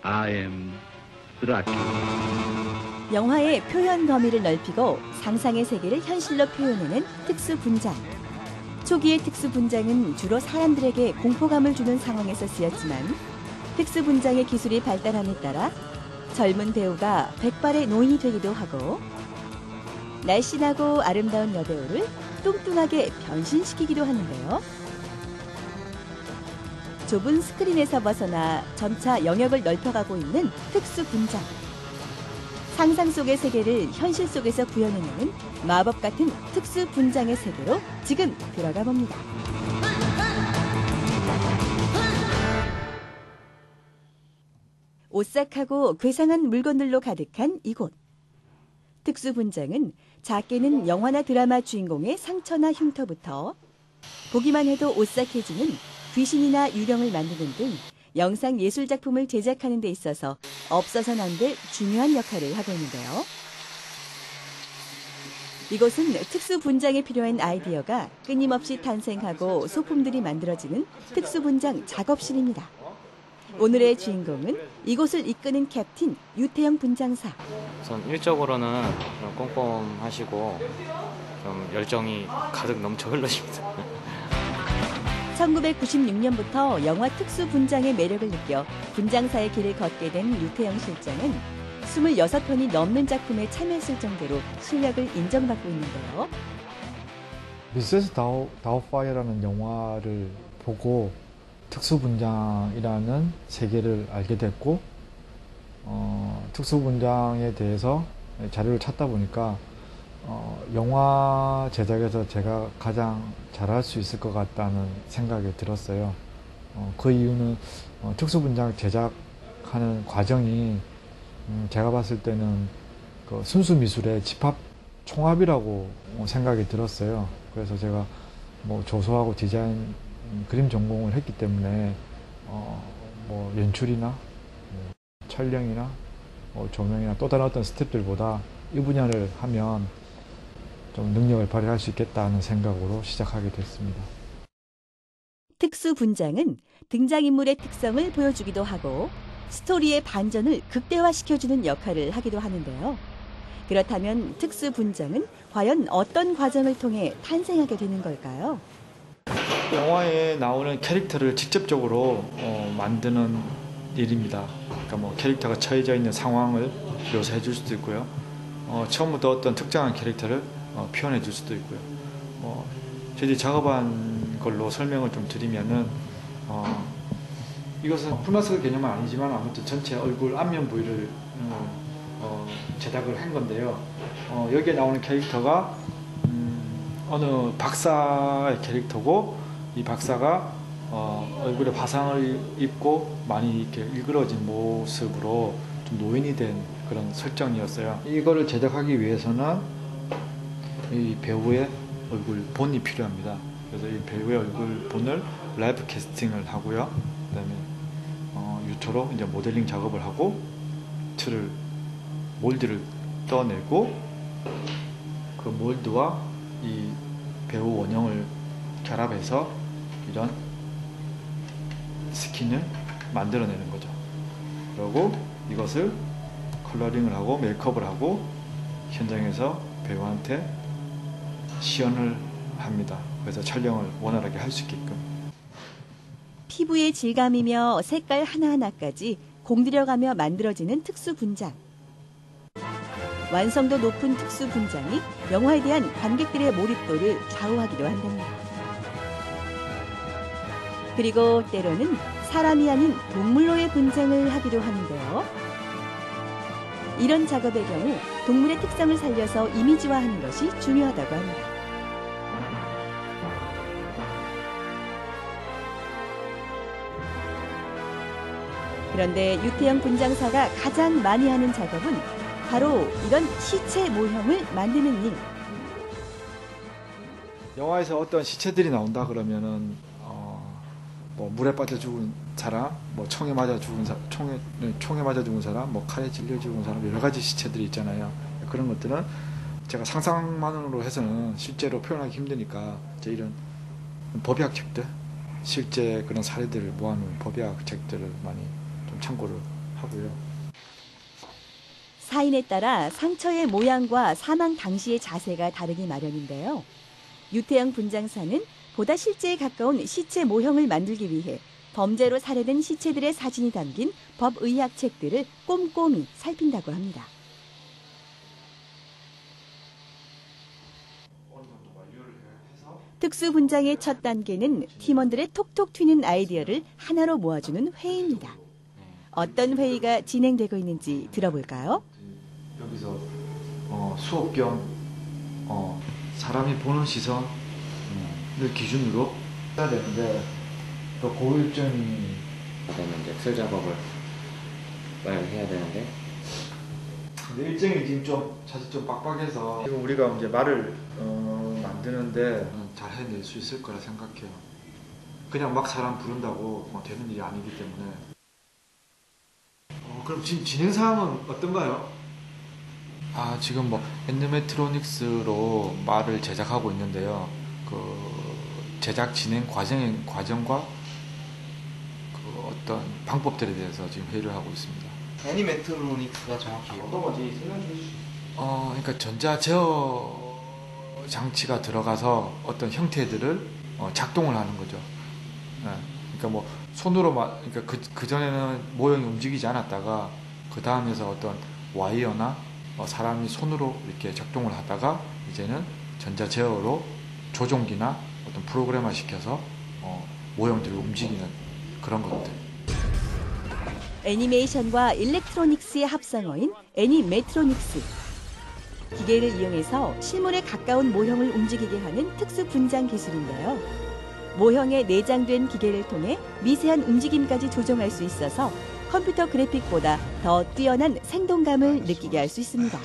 I am Dracula. 영화의 표현 범위를 넓히고 상상의 세계를 현실로 표현하는 특수 분장. 초기의 특수 분장은 주로 사람들에게 공포감을 주는 상황에서 쓰였지만 특수 분장의 기술이 발달함에 따라 젊은 배우가 백발의 노인이 되기도 하고 날씬하고 아름다운 여배우를 뚱뚱하게 변신시키기도 하는데요. 좁은 스크린에서 벗어나 점차 영역을 넓혀가고 있는 특수 분장. 상상 속의 세계를 현실 속에서 구현해내는 마법 같은 특수 분장의 세계로 지금 들어가 봅니다. 오싹하고 괴상한 물건들로 가득한 이곳. 특수 분장은 작게는 영화나 드라마 주인공의 상처나 흉터부터 보기만 해도 오싹해지는 귀신이나 유령을 만드는 등 영상 예술 작품을 제작하는 데 있어서 없어서는 안 될 중요한 역할을 하고 있는데요. 이곳은 특수 분장에 필요한 아이디어가 끊임없이 탄생하고 소품들이 만들어지는 특수 분장 작업실입니다. 오늘의 주인공은 이곳을 이끄는 캡틴 유태영 분장사. 우선 일적으로는 좀 꼼꼼하시고 좀 열정이 가득 넘쳐 흐르십니다. 1996년부터 영화 특수 분장의 매력을 느껴 분장사의 길을 걷게 된 유태영 실장은 26편이 넘는 작품에 참여했을 정도로 실력을 인정받고 있는데요. 미세스 다우파이어라는 영화를 보고 특수분장이라는 세계를 알게 됐고 특수분장에 대해서 자료를 찾다 보니까 영화 제작에서 제가 가장 잘할 수 있을 것 같다는 생각이 들었어요. 그 이유는 특수분장 제작하는 과정이 제가 봤을 때는 그 순수 미술의 집합 총합이라고 생각이 들었어요. 그래서 제가 뭐 조소하고 디자인 그림 전공을 했기 때문에 뭐 연출이나 뭐 촬영이나 뭐 조명이나 또 다른 어떤 스텝들보다 이 분야를 하면 좀 능력을 발휘할 수 있겠다는 생각으로 시작하게 됐습니다. 특수 분장은 등장인물의 특성을 보여주기도 하고 스토리의 반전을 극대화시켜주는 역할을 하기도 하는데요. 그렇다면 특수 분장은 과연 어떤 과정을 통해 탄생하게 되는 걸까요? 영화에 나오는 캐릭터를 직접적으로 만드는 일입니다. 그러니까 뭐 캐릭터가 처해져 있는 상황을 묘사해 줄 수도 있고요. 처음부터 어떤 특정한 캐릭터를 표현해 줄 수도 있고요. 저희들이 작업한 걸로 설명을 좀 드리면은 이것은 풀마스크 개념은 아니지만 아무튼 전체 얼굴 안면 부위를 제작을 한 건데요. 여기에 나오는 캐릭터가 어느 박사의 캐릭터고 이 박사가 얼굴에 화상을 입고 많이 이렇게 일그러진 모습으로 좀 노인이 된 그런 설정이었어요. 이거를 제작하기 위해서는 이 배우의 얼굴 본이 필요합니다. 그래서 이 배우의 얼굴 본을 라이브 캐스팅을 하고요. 그다음에 유토로 이제 모델링 작업을 하고 몰드를 떠내고 그 몰드와 이 배우 원형을 결합해서 이런 스킨을 만들어내는 거죠. 그리고 이것을 컬러링을 하고 메이크업을 하고 현장에서 배우한테 시연을 합니다. 그래서 촬영을 원활하게 할 수 있게끔. 피부의 질감이며 색깔 하나하나까지 공들여가며 만들어지는 특수 분장. 완성도 높은 특수 분장이 영화에 대한 관객들의 몰입도를 좌우하기도 한답니다. 그리고 때로는 사람이 아닌 동물로의 분장을 하기도 하는데요. 이런 작업의 경우 동물의 특성을 살려서 이미지화하는 것이 중요하다고 합니다. 그런데 유태영 분장사가 가장 많이 하는 작업은 바로 이런 시체 모형을 만드는 일. 영화에서 어떤 시체들이 나온다 그러면은 뭐 물에 빠져 죽은 사람, 뭐 총에 맞아 죽은 사람, 뭐 칼에 찔려 죽은 사람 여러 가지 시체들이 있잖아요. 그런 것들은 제가 상상만으로 해서는 실제로 표현하기 힘드니까 이제 이런 법의학 책들, 실제 그런 사례들을 모아놓은 법의학 책들을 많이 좀 참고를 하고요. 사인에 따라 상처의 모양과 사망 당시의 자세가 다르기 마련인데요. 유태영 분장사는 보다 실제에 가까운 시체 모형을 만들기 위해 범죄로 살해된 시체들의 사진이 담긴 법의학 책들을 꼼꼼히 살핀다고 합니다. 특수 분장의 첫 단계는 팀원들의 톡톡 튀는 아이디어를 하나로 모아주는 회의입니다. 어떤 회의가 진행되고 있는지 들어볼까요? 여기서 수업 겸 사람이 보는 시선을 기준으로 해야 되는데 또 고일점이 그다음에 이제 틀 작업을 빨리 해야 되는데 근데 일정이 지금 좀 사실 좀 빡빡해서 지금 우리가 이제 말을 만드는데 잘 해낼 수 있을 거라 생각해요. 그냥 막 사람 부른다고 되는 일이 아니기 때문에. 그럼 지금 진행 상황은 어떤가요? 지금 뭐 엔드메트로닉스로 말을 제작하고 있는데요. 그 제작 진행 과정과 그 어떤 방법들에 대해서 지금 회의를 하고 있습니다. 애니메트로닉스가 정확히 어떤 건지 설명 좀 해주시죠. 그러니까 전자 제어 장치가 들어가서 어떤 형태들을 작동을 하는 거죠. 그러니까 뭐 손으로 그러니까 그 전에는 모형이 움직이지 않았다가 그 다음에서 어떤 와이어나 사람이 손으로 이렇게 작동을 하다가 이제는 전자 제어로 조종기나 어떤 프로그램화 시켜서 모형들을 움직이는 그런 것들. 애니메이션과 일렉트로닉스의 합성어인 애니메트로닉스. 기계를 이용해서 실물에 가까운 모형을 움직이게 하는 특수 분장 기술인데요. 모형에 내장된 기계를 통해 미세한 움직임까지 조정할 수 있어서 컴퓨터 그래픽보다 더 뛰어난 생동감을 느끼게 할 수 있습니다.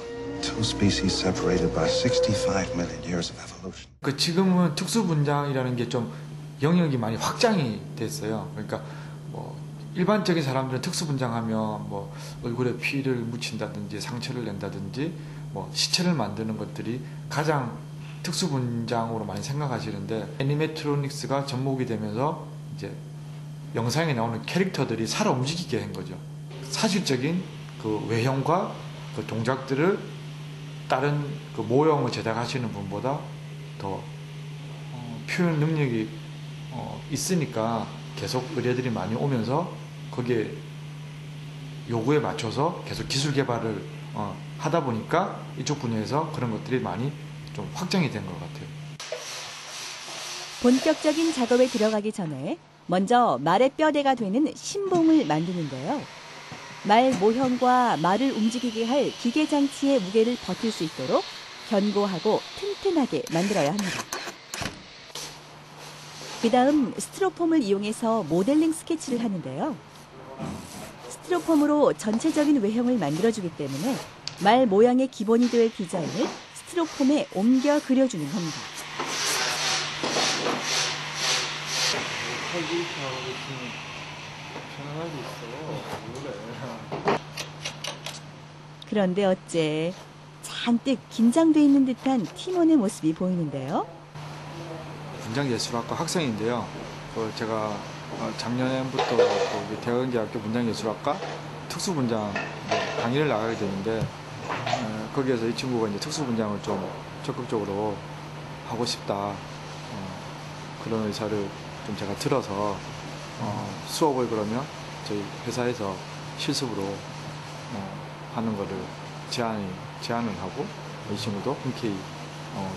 Two species separated by 65 million years of evolution. 지금은 특수 분장이라는 게 좀 영역이 많이 확장이 됐어요. 그러니까 뭐 일반적인 사람들은 특수 분장하면 뭐 얼굴에 피를 묻힌다든지 상처를 낸다든지 뭐 시체를 만드는 것들이 가장 특수 분장으로 많이 생각하시는데 애니메트로닉스가 접목이 되면서 이제 영상에 나오는 캐릭터들이 살아 움직이게 한 거죠. 사실적인 그 외형과 그 동작들을 다른 그 모형을 제작하시는 분보다 더 표현 능력이 있으니까 계속 의뢰들이 많이 오면서 거기에 요구에 맞춰서 계속 기술 개발을 하다 보니까 이쪽 분야에서 그런 것들이 많이 좀 확장이 된 것 같아요. 본격적인 작업에 들어가기 전에 먼저 말의 뼈대가 되는 신봉을 만드는데요. 말 모형과 말을 움직이게 할 기계 장치의 무게를 버틸 수 있도록 견고하고 튼튼하게 만들어야 합니다. 그 다음 스티로폼을 이용해서 모델링 스케치를 하는데요. 스티로폼으로 전체적인 외형을 만들어주기 때문에 말 모양의 기본이 될 디자인을 스티로폼에 옮겨 그려주는 겁니다. 그런데 어째 잔뜩 긴장돼 있는 듯한 팀원의 모습이 보이는데요. 분장예술학과 학생인데요. 제가 작년부터 대학원대학교 분장예술학과 특수분장 강의를 나가게 되는데 거기에서 이 친구가 이제 특수분장을 좀 적극적으로 하고 싶다 그런 의사를 좀 제가 들어서 수업을 그러면 저희 회사에서 실습으로 하는 거를 제안을 하고 이 친구도 흔쾌히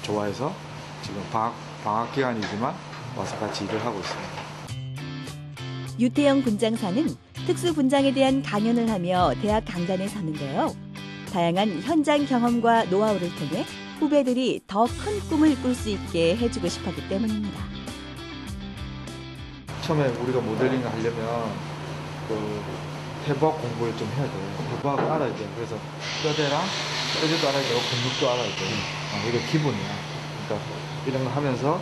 좋아해서 지금 방학 기간이지만 와서 같이 일을 하고 있습니다. 유태영 분장사는 특수 분장에 대한 강연을 하며 대학 강단에 섰는데요. 다양한 현장 경험과 노하우를 통해 후배들이 더 큰 꿈을 꿀 수 있게 해주고 싶었기 때문입니다. 처음에 우리가 모델링을 하려면 해부학 공부를 좀 해야 돼요. 해부학을 알아야 돼요. 그래서 뼈대랑 뼈대도 알아야 되고 근육도 알아야 돼요. 이게 기본이야. 그러니까 이런 거 하면서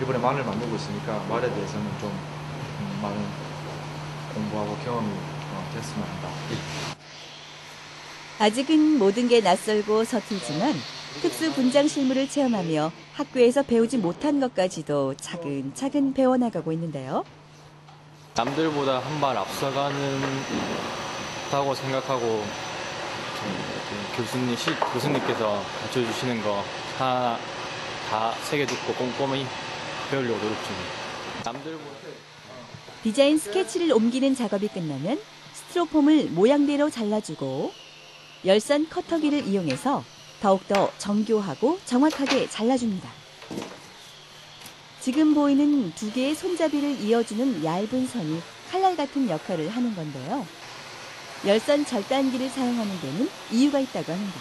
이번에 말을 만들고 있으니까 말에 대해서는 좀 많은 공부하고 경험이 됐으면 한다. 아직은 모든 게 낯설고 서툴지만 특수 분장 실무를 체험하며 학교에서 배우지 못한 것까지도 차근차근 배워나가고 있는데요. 남들보다 한 발 앞서가는 좋다고 생각하고 교수님께서 가르쳐주시는 거 다 새겨 듣고 꼼꼼히 배우려고 노력 중입니다. 남들 못해. 디자인 스케치를 옮기는 작업이 끝나면 스티로폼을 모양대로 잘라주고 열선 커터기를 이용해서 더욱더 정교하고 정확하게 잘라줍니다. 지금 보이는 두 개의 손잡이를 이어주는 얇은 선이 칼날 같은 역할을 하는 건데요. 열선 절단기를 사용하는 데는 이유가 있다고 합니다.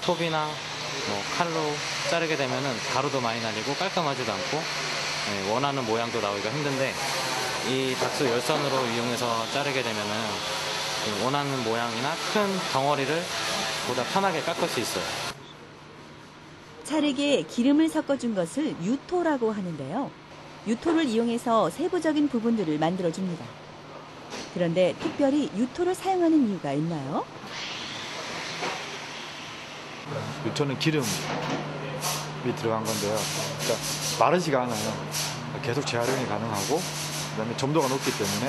톱이나 칼로 자르게 되면은 가루도 많이 날리고 깔끔하지도 않고 원하는 모양도 나오기가 힘든데 이 닥스 열선으로 이용해서 자르게 되면은 원하는 모양이나 큰 덩어리를 보다 편하게 깎을 수 있어요. 찰흙에 기름을 섞어준 것을 유토라고 하는데요. 유토를 이용해서 세부적인 부분들을 만들어줍니다. 그런데 특별히 유토를 사용하는 이유가 있나요? 유토는 기름이 들어간 건데요. 그러니까 마르지가 않아요. 계속 재활용이 가능하고 그다음에 점도가 높기 때문에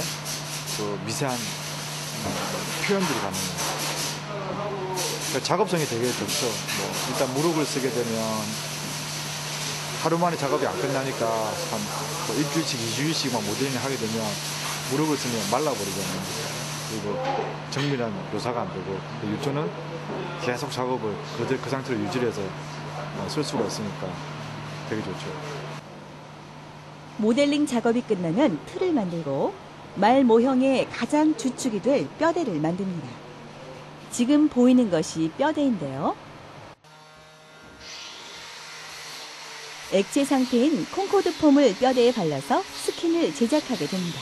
그 미세한 표현들이 가능해요. 그러니까 작업성이 되게 좋죠. 일단 무릎을 쓰게 되면 하루 만에 작업이 안 끝나니까 한 일주일씩, 2주일씩 모델링을 하게 되면 무릎을 쓰면 말라버리잖아요. 그리고 정밀한 묘사가 안 되고 유토는 계속 작업을 그 상태로 유지해서 쓸 수가 있으니까 되게 좋죠. 모델링 작업이 끝나면 틀을 만들고 말 모형의 가장 주축이 될 뼈대를 만듭니다. 지금 보이는 것이 뼈대인데요. 액체 상태인 콩코드 폼을 뼈대에 발라서 스킨을 제작하게 됩니다.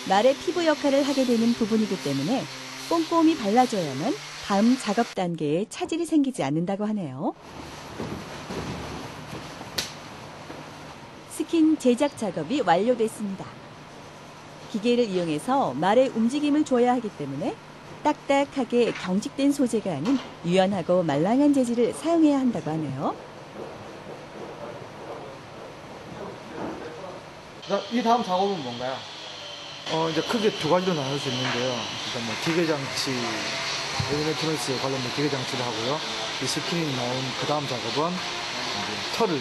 말의 피부 역할을 하게 되는 부분이기 때문에 꼼꼼히 발라줘야만 다음 작업 단계에 차질이 생기지 않는다고 하네요. 스킨 제작 작업이 완료됐습니다. 기계를 이용해서 말의 움직임을 줘야 하기 때문에 딱딱하게 경직된 소재가 아닌 유연하고 말랑한 재질을 사용해야 한다고 하네요. 이 다음 작업은 뭔가요? 이제 크게 두 가지로 나눌 수 있는데요. 일단 기계장치, 엘렉트로닉스 관련된 기계장치를 하고요. 이 스킨이 나온 그 다음 작업은 이제 털을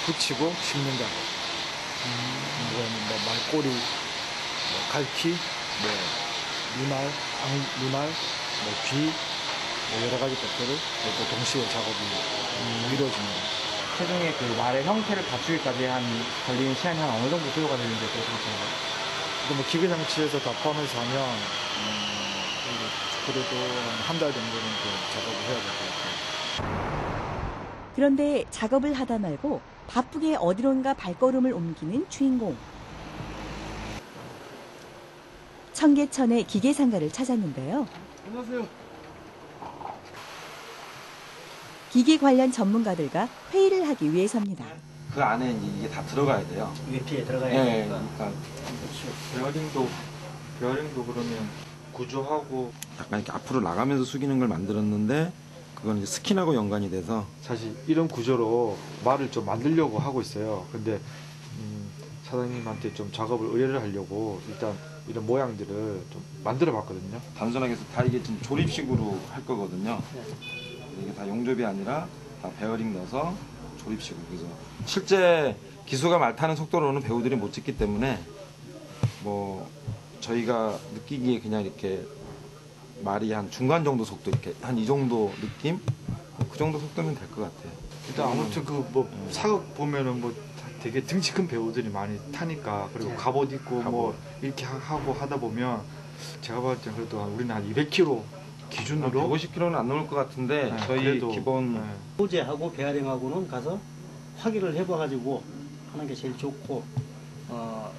붙이고 심는 작업. 말꼬리, 갈퀴, 눈알, 귀, 여러 가지 것들을 또 동시에 작업이 이루어집니다. 최종의 그 말의 형태를 갖추기까지 걸리는 시간이 한 어느 정도 소요가 되는지 그렇습니다. 기계장치에서 다 포함해서 하면 그래도 한 달 정도는 작업을 해야 될 것 같아요. 그런데 작업을 하다 말고 바쁘게 어디론가 발걸음을 옮기는 주인공. 청계천의 기계상가를 찾았는데요. 안녕하세요. 기계 관련 전문가들과 회의를 하기 위해서입니다. 그 안에 이게 다 들어가야 돼요. UFP에 들어가야 네, 되니까. 그러니까 베어링도 그러면 구조하고 약간 이렇게 앞으로 나가면서 숙이는 걸 만들었는데 그건 이제 스킨하고 연관이 돼서 사실 이런 구조로 말을 좀 만들려고 하고 있어요. 근데 사장님한테 좀 작업을 의뢰를 하려고 일단 이런 모양들을 좀 만들어 봤거든요. 단순하게 해서 다 이게 지금 조립식으로 할 거거든요. 이게 다 용접이 아니라 다 베어링 넣어서 조립식으로. 그래서 실제 기수가 말 타는 속도로는 배우들이 못 찍기 때문에 저희가 느끼기에 그냥 이렇게 말이 한 중간 정도 속도, 이렇게 한 이 정도 느낌? 그 정도 속도면 될 것 같아요. 일단 아무튼 사극 보면은 되게 등치 큰 배우들이 많이 타니까, 그리고 갑옷 입고 이렇게 하고 하다 보면 제가 봤을 때 그래도 우리는 한 200kg 기준으로 150kg는 안 넘을 것 같은데 저희 그래도, 기본 소재하고 베어링하고는 가서 확인을 해봐가지고 하는 게 제일 좋고,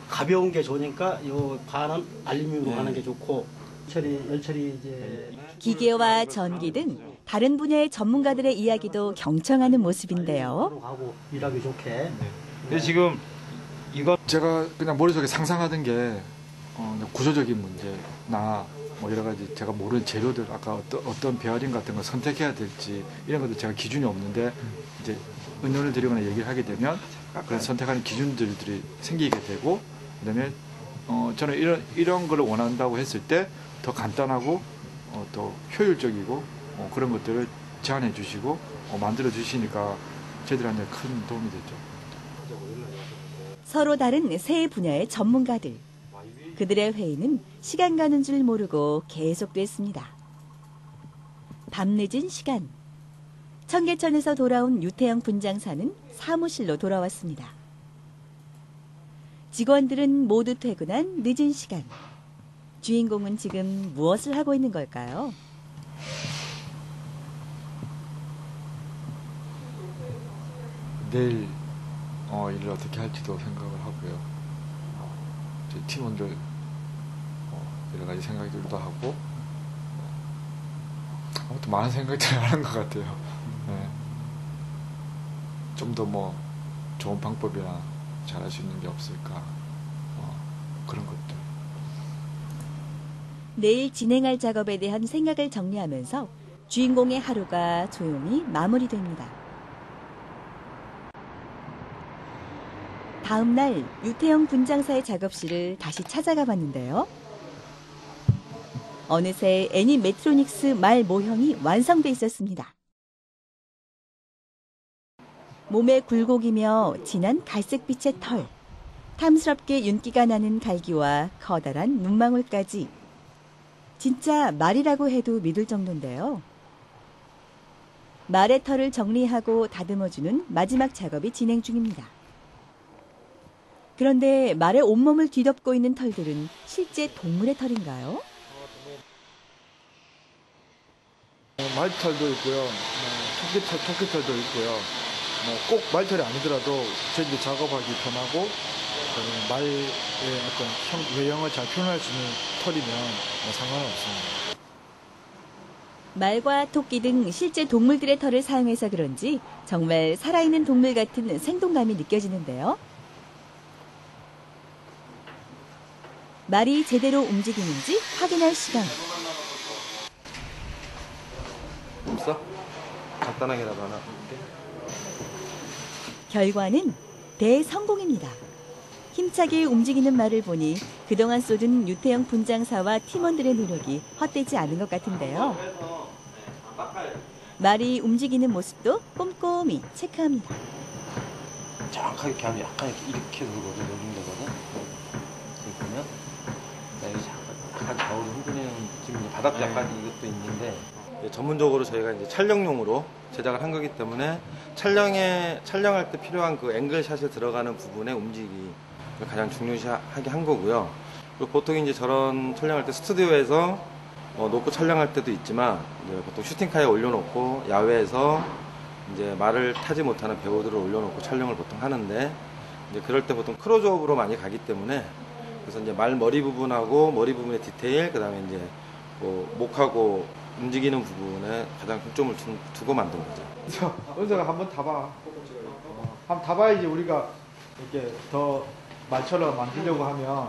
가벼운 게 좋으니까 요 반은 알루미늄으로 하는 게 좋고, 열처리 이제 기계와 전기 등 다른 분야의 전문가들의 이야기도 경청하는 모습인데요. 하고 일하기 좋게. 근데 지금 이거 제가 그냥 머릿속에 상상하던 게 구조적인 문제나 여러 가지 제가 모르는 재료들, 아까 어떤 베어링 같은 걸 선택해야 될지 이런 것도 제가 기준이 없는데 이제 의논을 드리거나 얘기를 하게 되면 그런 선택하는 기준들이 생기게 되고, 그다음에 저는 이런 걸 원한다고 했을 때 더 간단하고 더 효율적이고 그런 것들을 제안해 주시고 만들어 주시니까 저희들한테 큰 도움이 됐죠. 서로 다른 세 분야의 전문가들. 그들의 회의는 시간 가는 줄 모르고 계속됐습니다. 밤늦은 시간. 청계천에서 돌아온 유태영 분장사는 사무실로 돌아왔습니다. 직원들은 모두 퇴근한 늦은 시간. 주인공은 지금 무엇을 하고 있는 걸까요? 내일 일을 어떻게 할지도 생각을 하고요. 저희 팀원들 여러 가지 생각들도 하고 아무튼 많은 생각들을 하는 것 같아요. 네. 좀 더 뭐 좋은 방법이나 잘할 수 있는 게 없을까 그런 것들. 내일 진행할 작업에 대한 생각을 정리하면서 주인공의 하루가 조용히 마무리됩니다. 다음 날 유태영 분장사의 작업실을 다시 찾아가 봤는데요. 어느새 애니메트로닉스 말 모형이 완성돼 있었습니다. 몸에 굴곡이며 진한 갈색빛의 털, 탐스럽게 윤기가 나는 갈기와 커다란 눈망울까지. 진짜 말이라고 해도 믿을 정도인데요. 말의 털을 정리하고 다듬어주는 마지막 작업이 진행 중입니다. 그런데 말의 온몸을 뒤덮고 있는 털들은 실제 동물의 털인가요? 말털도 있고요, 토끼털도 있고요. 꼭 말털이 아니더라도 저희들이 작업하기 편하고 말의 어떤 외형을 잘 표현할 수 있는 털이면 상관없습니다. 말과 토끼 등 실제 동물들의 털을 사용해서 그런지 정말 살아있는 동물 같은 생동감이 느껴지는데요. 말이 제대로 움직이는지 확인할 시간. 없어? 간단하게라도 하나. 결과는 대성공입니다. 힘차게 움직이는 말을 보니 그동안 쏟은 유태영 분장사와 팀원들의 노력이 헛되지 않은 것 같은데요. 말이 움직이는 모습도 꼼꼼히 체크합니다. 정확하게 이렇게 하면 약간 이렇게 돌거든, 돌린다거든. 보면 약간 좌우로 흔들리는 지금 바닥도 약간 이것도 있는데 전문적으로 저희가 이제 촬영용으로 제작을 한 거기 때문에 촬영할 때 필요한 그 앵글샷에 들어가는 부분의 움직임을 가장 중요시하게 한 거고요. 그리고 보통 이제 저런 촬영할 때 스튜디오에서 놓고 촬영할 때도 있지만 이제 보통 슈팅카에 올려놓고 야외에서 이제 말을 타지 못하는 배우들을 올려놓고 촬영을 보통 하는데 이제 그럴 때 보통 클로즈업으로 많이 가기 때문에 그래서 이제 말 머리 부분하고 머리 부분의 디테일 그다음에 이제 목하고 움직이는 부분에 가장 중점을 두고 만든 거죠. 은서가 한번 타봐. 한번 타봐야지 우리가 이렇게 더 말처럼 만들려고 하면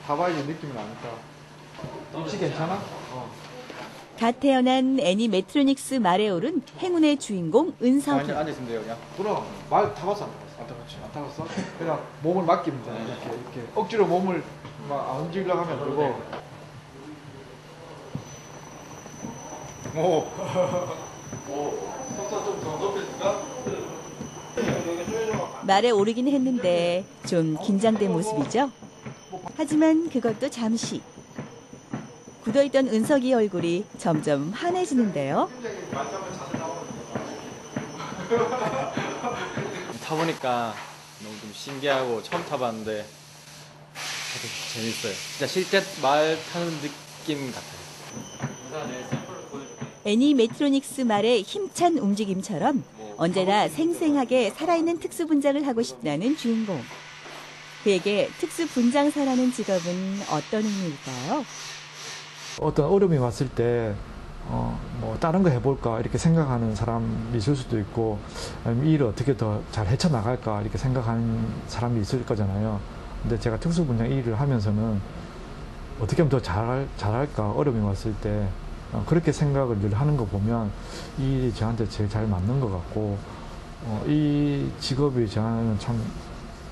타봐야지 느낌이 나니까. 혹시 괜찮아? 갓 태어난 애니메트로닉스 말에 오른 행운의 주인공 은석이. 앉아있으면 돼요, 그냥. 그럼 말 타봤어 안 타봤지? 안 타봤어? 그냥 몸을 맡기면 돼. 이렇게 억지로 몸을 막 안 움직이려고 하면 되고. 오. 속도 좀더 높여줄까? 말에 오르긴 했는데 좀 긴장된 모습이죠. 하지만 그것도 잠시. 굳어있던 은석이 얼굴이 점점 환해지는데요. 타보니까 너무 좀 신기하고 처음 타봤는데 되게 재밌어요. 진짜 실제 말 타는 느낌 같아요. 애니메트로닉스 말의 힘찬 움직임처럼 언제나 생생하게 살아있는 특수 분장을 하고 싶다는 주인공. 그에게 특수 분장사라는 직업은 어떤 의미일까요? 어떤 어려움이 왔을 때 뭐 다른 거 해볼까 이렇게 생각하는 사람이 있을 수도 있고 아니면 이 일을 어떻게 더 잘 헤쳐나갈까 이렇게 생각하는 사람이 있을 거잖아요. 근데 제가 특수 분장 일을 하면서는 어떻게 하면 더 잘할까 어려움이 왔을 때 그렇게 생각을 늘 하는 거 보면 이 일이 저한테 제일 잘 맞는 것 같고 이 직업이 저한테는 참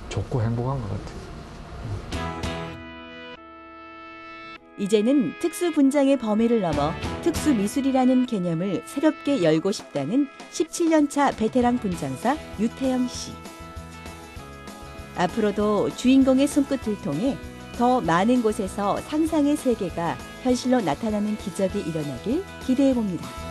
좋고 행복한 것 같아요. 이제는 특수 분장의 범위를 넘어 특수 미술이라는 개념을 새롭게 열고 싶다는 17년차 베테랑 분장사 유태영 씨. 앞으로도 주인공의 손끝을 통해 더 많은 곳에서 상상의 세계가 현실로 나타나는 기적이 일어나길 기대해 봅니다.